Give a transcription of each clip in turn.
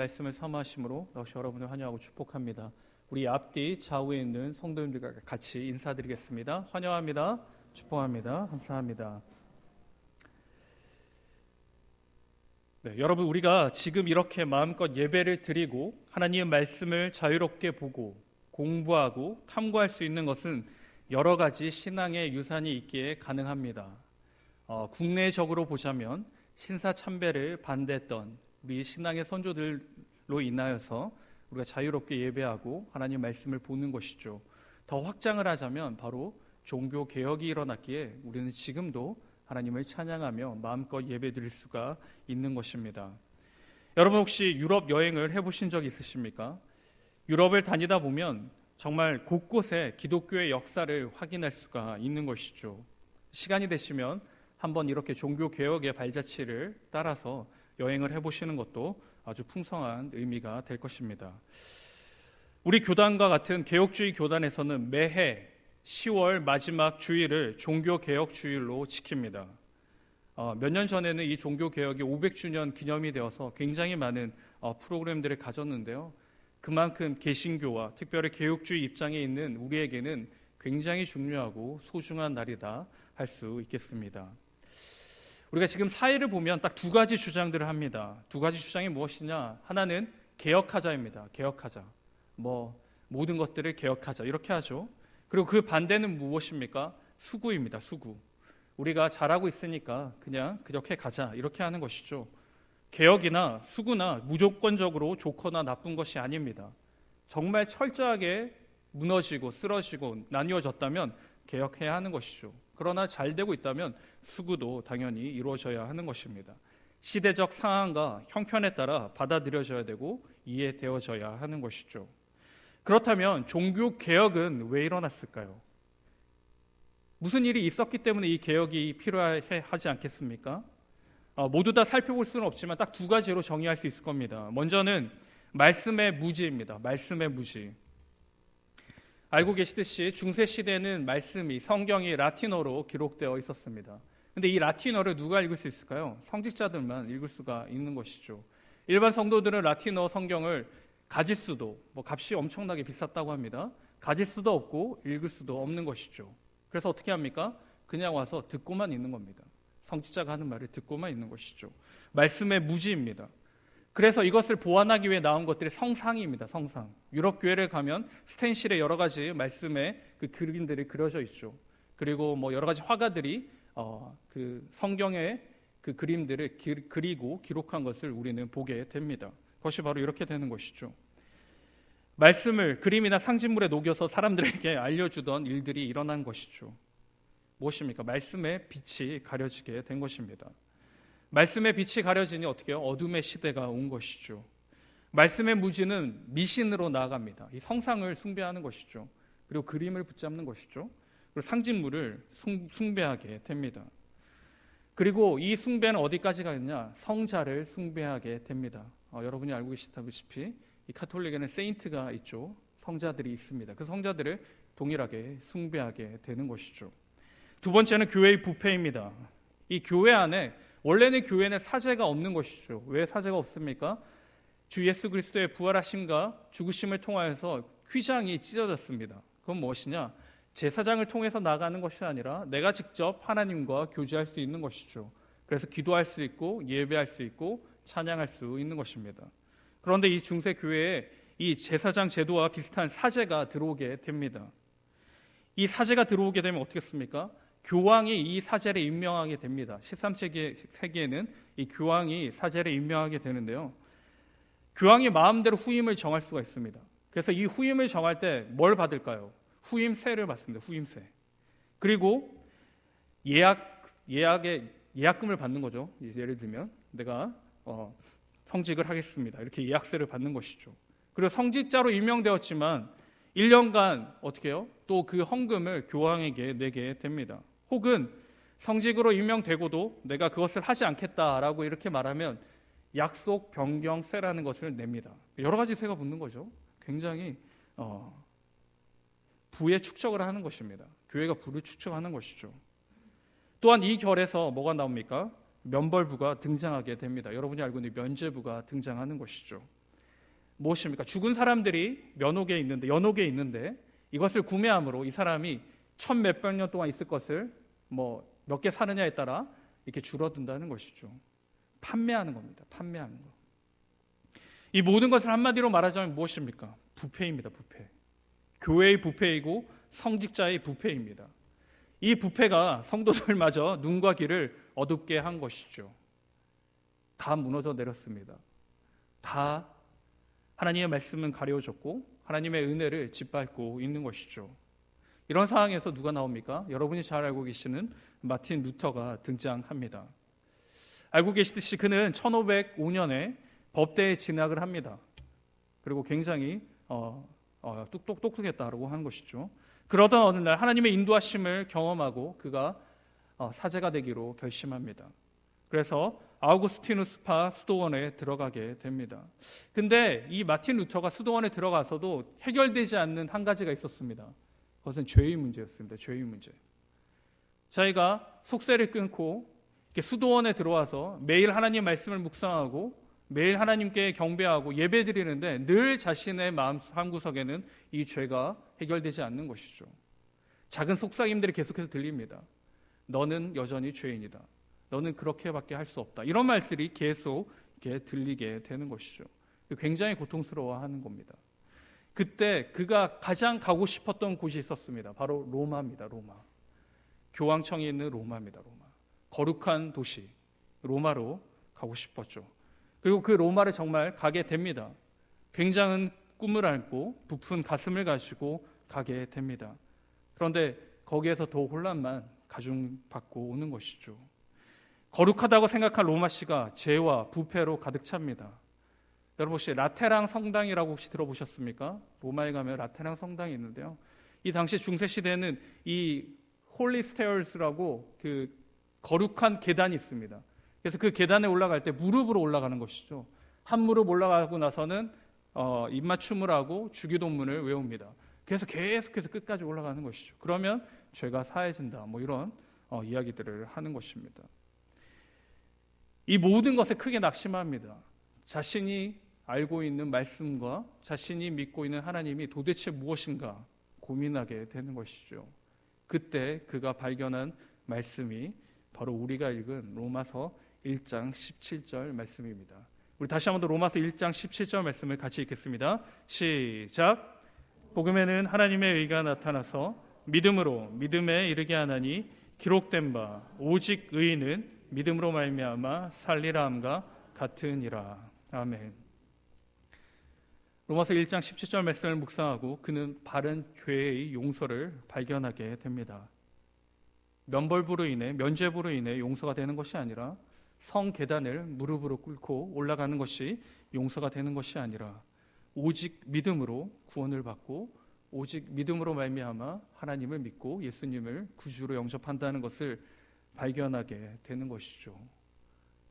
말씀을 사모하심으로 역시 여러분을 환영하고 축복합니다. 우리 앞뒤 좌우에 있는 성도님들과 같이 인사드리겠습니다. 환영합니다. 축복합니다. 감사합니다. 네, 여러분, 우리가 지금 이렇게 마음껏 예배를 드리고 하나님의 말씀을 자유롭게 보고 공부하고 탐구할 수 있는 것은 여러 가지 신앙의 유산이 있기에 가능합니다. 국내적으로 보자면 신사참배를 반대했던 우리 신앙의 선조들로 인하여서 우리가 자유롭게 예배하고 하나님 말씀을 보는 것이죠. 더 확장을 하자면 바로 종교개혁이 일어났기에 우리는 지금도 하나님을 찬양하며 마음껏 예배드릴 수가 있는 것입니다. 여러분, 혹시 유럽 여행을 해보신 적 있으십니까? 유럽을 다니다 보면 정말 곳곳에 기독교의 역사를 확인할 수가 있는 것이죠. 시간이 되시면 한번 이렇게 종교개혁의 발자취를 따라서 여행을 해보시는 것도 아주 풍성한 의미가 될 것입니다. 우리 교단과 같은 개혁주의 교단에서는 매해 10월 마지막 주일을 종교개혁 주일로 지킵니다. 몇 년 전에는 이 종교개혁이 500주년 기념이 되어서 굉장히 많은 프로그램들을 가졌는데요. 그만큼 개신교와 특별히 개혁주의 입장에 있는 우리에게는 굉장히 중요하고 소중한 날이다 할 수 있겠습니다. 우리가 지금 사회를 보면 딱 두 가지 주장들을 합니다. 두 가지 주장이 무엇이냐? 하나는 개혁하자입니다. 개혁하자. 모든 것들을 개혁하자. 이렇게 하죠. 그리고 그 반대는 무엇입니까? 수구입니다. 수구. 우리가 잘하고 있으니까 그냥 그렇게 가자. 이렇게 하는 것이죠. 개혁이나 수구나 무조건적으로 좋거나 나쁜 것이 아닙니다. 정말 철저하게 무너지고 쓰러지고 나뉘어졌다면 개혁해야 하는 것이죠. 그러나 잘 되고 있다면 수구도 당연히 이루어져야 하는 것입니다. 시대적 상황과 형편에 따라 받아들여져야 되고 이해되어져야 하는 것이죠. 그렇다면 종교개혁은 왜 일어났을까요? 무슨 일이 있었기 때문에 이 개혁이 필요하지 않겠습니까? 모두 다 살펴볼 수는 없지만 딱 두 가지로 정의할 수 있을 겁니다. 먼저는 말씀의 무지입니다. 말씀의 무지. 알고 계시듯이 중세시대는 말씀이 성경이 라틴어로 기록되어 있었습니다. 그런데 이 라틴어를 누가 읽을 수 있을까요? 성직자들만 읽을 수가 있는 것이죠. 일반 성도들은 라틴어 성경을 가질 수도, 값이 엄청나게 비쌌다고 합니다. 가질 수도 없고 읽을 수도 없는 것이죠. 그래서 어떻게 합니까? 그냥 와서 듣고만 있는 겁니다. 성직자가 하는 말을 듣고만 있는 것이죠. 말씀의 무지입니다. 그래서 이것을 보완하기 위해 나온 것들이 성상입니다. 성상. 유럽 교회를 가면 스텐실에 여러 가지 말씀의 그 그림들이 그려져 있죠. 그리고 여러 가지 화가들이 그 성경의 그 그림들을 그리고 기록한 것을 우리는 보게 됩니다. 그것이 바로 이렇게 되는 것이죠. 말씀을 그림이나 상징물에 녹여서 사람들에게 알려주던 일들이 일어난 것이죠. 무엇입니까? 말씀의 빛이 가려지게 된 것입니다. 말씀의 빛이 가려지니 어떻게 해요? 어둠의 시대가 온 것이죠. 말씀의 무지는 미신으로 나아갑니다. 이 성상을 숭배하는 것이죠. 그리고 그림을 붙잡는 것이죠. 그리고 상징물을 숭배하게 됩니다. 그리고 이 숭배는 어디까지 가느냐? 성자를 숭배하게 됩니다. 여러분이 알고 계시다시피 이 카톨릭에는 세인트가 있죠. 성자들이 있습니다. 그 성자들을 동일하게 숭배하게 되는 것이죠. 두 번째는 교회의 부패입니다. 이 교회 안에 원래는 교회는 사제가 없는 것이죠. 왜 사제가 없습니까? 주 예수 그리스도의 부활하심과 죽으심을 통하여서 휘장이 찢어졌습니다. 그건 무엇이냐? 제사장을 통해서 나가는 것이 아니라 내가 직접 하나님과 교제할 수 있는 것이죠. 그래서 기도할 수 있고 예배할 수 있고 찬양할 수 있는 것입니다. 그런데 이 중세 교회에 이 제사장 제도와 비슷한 사제가 들어오게 됩니다. 이 사제가 들어오게 되면 어떻겠습니까? 교황이 이 사제를 임명하게 됩니다. 13세기에는 이 교황이 사제를 임명하게 되는데요. 교황이 마음대로 후임을 정할 수가 있습니다. 그래서 이 후임을 정할 때 뭘 받을까요? 후임세를 받습니다. 후임세. 그리고 예약금을 받는 거죠. 예를 들면 내가 성직을 하겠습니다. 이렇게 예약세를 받는 것이죠. 그리고 성직자로 임명되었지만 1년간 어떻게 해요? 또 그 헌금을 교황에게 내게 됩니다. 혹은 성직으로 임명되고도 내가 그것을 하지 않겠다라고 이렇게 말하면 약속 변경세라는 것을 냅니다. 여러 가지 세가 붙는 거죠. 굉장히 부의 축적을 하는 것입니다. 교회가 부를 축적하는 것이죠. 또한 이 결에서 뭐가 나옵니까? 면벌부가 등장하게 됩니다. 여러분이 알고 있는 면죄부가 등장하는 것이죠. 무엇입니까? 죽은 사람들이 연옥에 있는데 이것을 구매함으로 이 사람이 천 몇백 년 동안 있을 것을 몇 개 사느냐에 따라 이렇게 줄어든다는 것이죠. 판매하는 겁니다. 판매하는 거. 이 모든 것을 한마디로 말하자면 무엇입니까? 부패입니다. 부패. 교회의 부패이고 성직자의 부패입니다. 이 부패가 성도들마저 눈과 귀를 어둡게 한 것이죠. 다 무너져 내렸습니다. 다 하나님의 말씀은 가려졌고 하나님의 은혜를 짓밟고 있는 것이죠. 이런 상황에서 누가 나옵니까? 여러분이 잘 알고 계시는 마틴 루터가 등장합니다. 알고 계시듯이 그는 1505년에 법대에 진학을 합니다. 그리고 굉장히 똑똑했다고 하는 것이죠. 그러던 어느 날 하나님의 인도하심을 경험하고 그가 사제가 되기로 결심합니다. 그래서 아우구스티누스파 수도원에 들어가게 됩니다. 근데 이 마틴 루터가 수도원에 들어가서도 해결되지 않는 한 가지가 있었습니다. 그것은 죄의 문제였습니다. 죄의 문제. 자기가 속세를 끊고 이렇게 수도원에 들어와서 매일 하나님 말씀을 묵상하고 매일 하나님께 경배하고 예배드리는데 늘 자신의 마음 한구석에는 이 죄가 해결되지 않는 것이죠. 작은 속삭임들이 계속해서 들립니다. 너는 여전히 죄인이다. 너는 그렇게밖에 할 수 없다. 이런 말들이 계속 이렇게 들리게 되는 것이죠. 굉장히 고통스러워하는 겁니다. 그때 그가 가장 가고 싶었던 곳이 있었습니다. 바로 로마입니다. 로마. 교황청이 있는 로마입니다. 로마. 거룩한 도시 로마로 가고 싶었죠. 그리고 그 로마를 정말 가게 됩니다. 굉장한 꿈을 안고 부푼 가슴을 가지고 가게 됩니다. 그런데 거기에서 더 혼란만 가중받고 오는 것이죠. 거룩하다고 생각한 로마시가 죄와 부패로 가득 찹니다. 여러분 혹시 라테랑 성당이라고 혹시 들어보셨습니까? 로마에 가면 라테랑 성당이 있는데요. 이 당시 중세 시대에는 이 홀리 스테어스라고 그 거룩한 계단이 있습니다. 그래서 그 계단에 올라갈 때 무릎으로 올라가는 것이죠. 한 무릎 올라가고 나서는 입맞춤을 하고 주기도문을 외웁니다. 그래서 계속해서 끝까지 올라가는 것이죠. 그러면 죄가 사해진다. 이런 이야기들을 하는 것입니다. 이 모든 것에 크게 낙심합니다. 자신이 알고 있는 말씀과 자신이 믿고 있는 하나님이 도대체 무엇인가 고민하게 되는 것이죠. 그때 그가 발견한 말씀이 바로 우리가 읽은 로마서 1장 17절 말씀입니다. 우리 다시 한번 더 로마서 1장 17절 말씀을 같이 읽겠습니다. 시작. 복음에는 하나님의 의가 나타나서 믿음으로 믿음에 이르게 하나니 기록된 바 오직 의인은 믿음으로 말미암아 살리라 함과 같으니라. 아멘. 로마서 1장 17절 말씀을 묵상하고 그는 바른 죄의 용서를 발견하게 됩니다. 면벌부로 인해 면죄부로 인해 용서가 되는 것이 아니라 성 계단을 무릎으로 꿇고 올라가는 것이 용서가 되는 것이 아니라 오직 믿음으로 구원을 받고 오직 믿음으로 말미암아 하나님을 믿고 예수님을 구주로 영접한다는 것을 발견하게 되는 것이죠.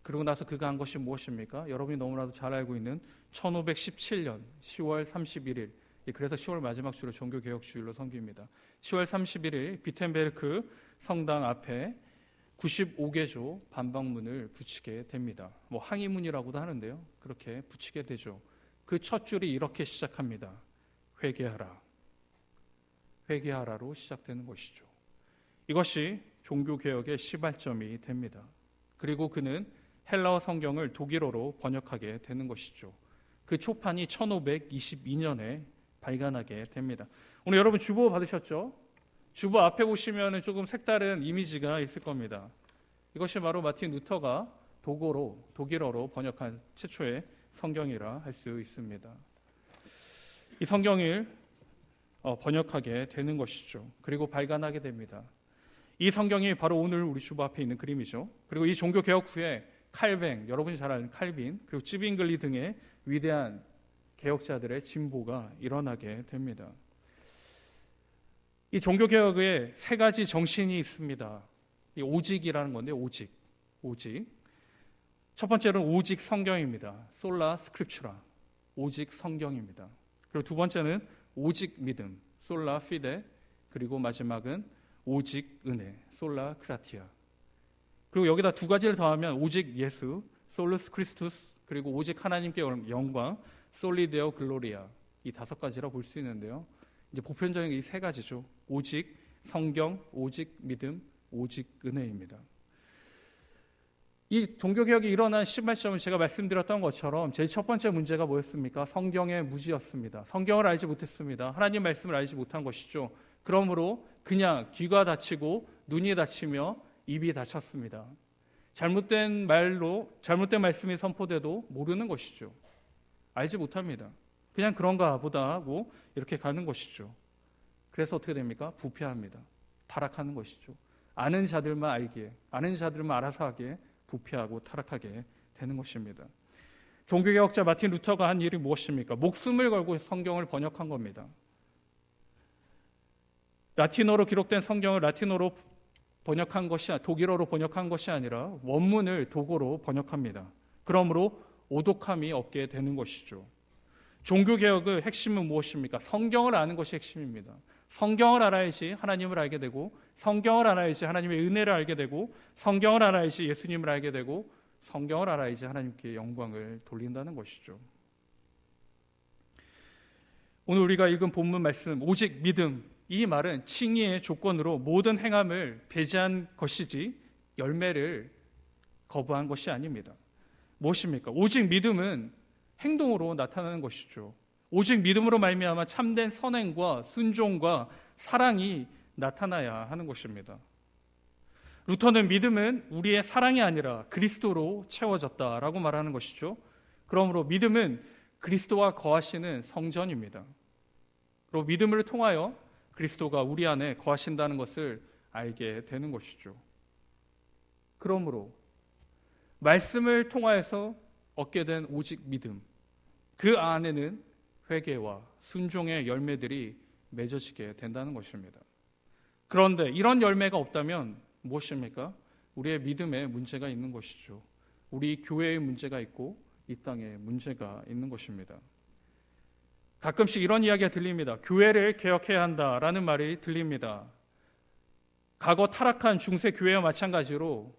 그러고 나서 그가 한 것이 무엇입니까? 여러분이 너무나도 잘 알고 있는 1517년 10월 31일, 그래서 10월 마지막 주를 종교개혁주일로 섬깁니다. 10월 31일 비텐베르크 성당 앞에 95개조 반박문을 붙이게 됩니다. 항의문이라고도 하는데요. 그렇게 붙이게 되죠. 그 첫 줄이 이렇게 시작합니다. 회개하라. 회개하라로 시작되는 것이죠. 이것이 종교개혁의 시발점이 됩니다. 그리고 그는 헬라어 성경을 독일어로 번역하게 되는 것이죠. 그 초판이 1522년에 발간하게 됩니다. 오늘 여러분 주보 받으셨죠? 주보 앞에 보시면 조금 색다른 이미지가 있을 겁니다. 이것이 바로 마틴 루터가 독일어로 번역한 최초의 성경이라 할 수 있습니다. 이 성경을 번역하게 되는 것이죠. 그리고 발간하게 됩니다. 이 성경이 바로 오늘 우리 주보 앞에 있는 그림이죠. 그리고 이 종교개혁 후에 칼뱅, 여러분이 잘 아는 칼빈, 그리고 찌빙글리 등의 위대한 개혁자들의 진보가 일어나게 됩니다. 이 종교개혁에 세 가지 정신이 있습니다. 이 오직이라는 건데 오직. 첫 번째는 오직 성경입니다. 솔라 스크립추라. 오직 성경입니다. 그리고 두 번째는 오직 믿음. 솔라 피데. 그리고 마지막은 오직 은혜. 솔라 크라티아. 그리고 여기다 두 가지를 더하면 오직 예수. 솔루스 크리스투스. 그리고 오직 하나님께 영광. 솔리데오 글로리아, 이 5가지라 볼 수 있는데요. 이제 보편적인 이 3가지죠. 오직 성경, 오직 믿음, 오직 은혜입니다. 이 종교개혁이 일어난 시발점을 제가 말씀드렸던 것처럼 제일 첫 번째 문제가 뭐였습니까? 성경의 무지였습니다. 성경을 알지 못했습니다. 하나님 말씀을 알지 못한 것이죠. 그러므로 그냥 귀가 닫히고 눈이 닫히며 입이 닫혔습니다. 잘못된 말씀이 선포돼도 모르는 것이죠. 알지 못합니다. 그냥 그런가 보다 하고 이렇게 가는 것이죠. 그래서 어떻게 됩니까? 부패합니다. 타락하는 것이죠. 아는 자들만 알기에, 아는 자들만 알아서 하기에 부패하고 타락하게 되는 것입니다. 종교개혁자 마틴 루터가 한 일이 무엇입니까? 목숨을 걸고 성경을 번역한 겁니다. 라틴어로 기록된 성경을 라틴어로 번역한 것이, 독일어로 번역한 것이 아니라 원문을 독어로 번역합니다. 그러므로 오독함이 없게 되는 것이죠. 종교개혁의 핵심은 무엇입니까? 성경을 아는 것이 핵심입니다. 성경을 알아야지 하나님을 알게 되고, 성경을 알아야지 하나님의 은혜를 알게 되고, 성경을 알아야지 예수님을 알게 되고, 성경을 알아야지 하나님께 영광을 돌린다는 것이죠. 오늘 우리가 읽은 본문 말씀, 오직 믿음, 이 말은 칭의의 조건으로 모든 행함을 배제한 것이지 열매를 거부한 것이 아닙니다. 무엇입니까? 오직 믿음은 행동으로 나타나는 것이죠. 오직 믿음으로 말미암아 참된 선행과 순종과 사랑이 나타나야 하는 것입니다. 루터는 믿음은 우리의 사랑이 아니라 그리스도로 채워졌다라고 말하는 것이죠. 그러므로 믿음은 그리스도와 거하시는 성전입니다. 그리고 믿음을 통하여 그리스도가 우리 안에 거하신다는 것을 알게 되는 것이죠. 그러므로 말씀을 통하여서 얻게 된 오직 믿음, 그 안에는 회개와 순종의 열매들이 맺어지게 된다는 것입니다. 그런데 이런 열매가 없다면 무엇입니까? 우리의 믿음에 문제가 있는 것이죠. 우리 교회에 문제가 있고 이 땅에 문제가 있는 것입니다. 가끔씩 이런 이야기가 들립니다. 교회를 개혁해야 한다라는 말이 들립니다. 과거 타락한 중세 교회와 마찬가지로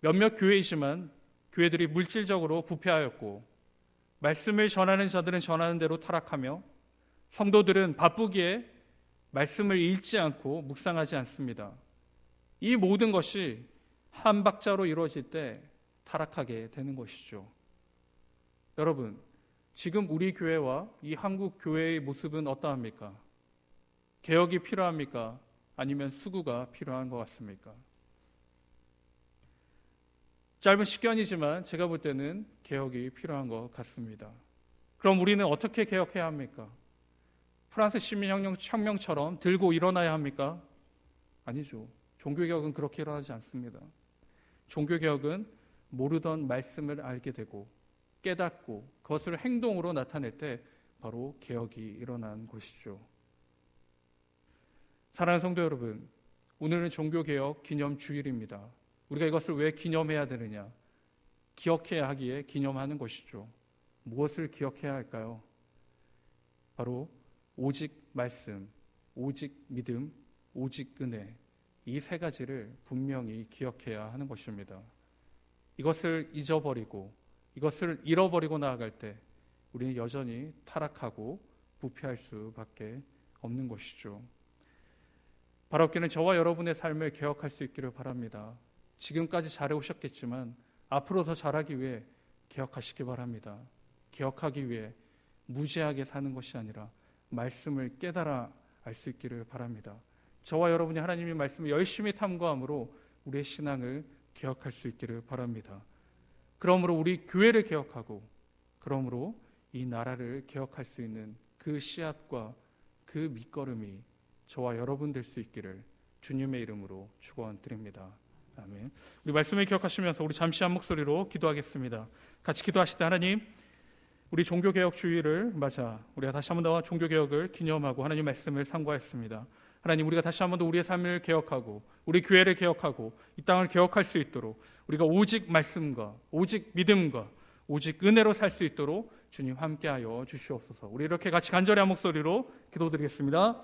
몇몇 교회이지만 교회들이 물질적으로 부패하였고, 말씀을 전하는 자들은 전하는 대로 타락하며, 성도들은 바쁘기에 말씀을 읽지 않고 묵상하지 않습니다. 이 모든 것이 한 박자로 이루어질 때 타락하게 되는 것이죠. 여러분, 지금 우리 교회와 이 한국 교회의 모습은 어떠합니까? 개혁이 필요합니까? 아니면 수구가 필요한 것 같습니까? 짧은 시간이지만 제가 볼 때는 개혁이 필요한 것 같습니다. 그럼 우리는 어떻게 개혁해야 합니까? 프랑스 시민혁명처럼 들고 일어나야 합니까? 아니죠. 종교개혁은 그렇게 일어나지 않습니다. 종교개혁은 모르던 말씀을 알게 되고 깨닫고 그것을 행동으로 나타낼 때 바로 개혁이 일어난 것이죠. 사랑하는 성도 여러분, 오늘은 종교개혁 기념주일입니다. 우리가 이것을 왜 기념해야 되느냐? 기억해야 하기에 기념하는 것이죠. 무엇을 기억해야 할까요? 바로 오직 말씀, 오직 믿음, 오직 은혜, 이 3가지를 분명히 기억해야 하는 것입니다. 이것을 잊어버리고 이것을 잃어버리고 나아갈 때 우리는 여전히 타락하고 부패할 수밖에 없는 것이죠. 바라옵기는 저와 여러분의 삶을 개혁할 수 있기를 바랍니다. 지금까지 잘해오셨겠지만 앞으로 더 잘하기 위해 개혁하시기 바랍니다. 개혁하기 위해 무지하게 사는 것이 아니라 말씀을 깨달아 알 수 있기를 바랍니다. 저와 여러분이 하나님의 말씀을 열심히 탐구함으로 우리의 신앙을 개혁할 수 있기를 바랍니다. 그러므로 우리 교회를 개혁하고, 그러므로 이 나라를 개혁할 수 있는 그 씨앗과 그 밑거름이 저와 여러분 될 수 있기를 주님의 이름으로 축원드립니다. 아멘. 우리 말씀을 기억하시면서 우리 잠시 한 목소리로 기도하겠습니다. 같이 기도하실 때 하나님, 우리 종교개혁 주일을 맞아 우리가 다시 한 번 더 종교개혁을 기념하고 하나님 말씀을 상고했습니다. 하나님, 우리가 다시 한 번 더 우리의 삶을 개혁하고 우리 교회를 개혁하고 이 땅을 개혁할 수 있도록 우리가 오직 말씀과 오직 믿음과 오직 은혜로 살 수 있도록 주님 함께하여 주시옵소서. 우리 이렇게 같이 간절히 한 목소리로 기도드리겠습니다.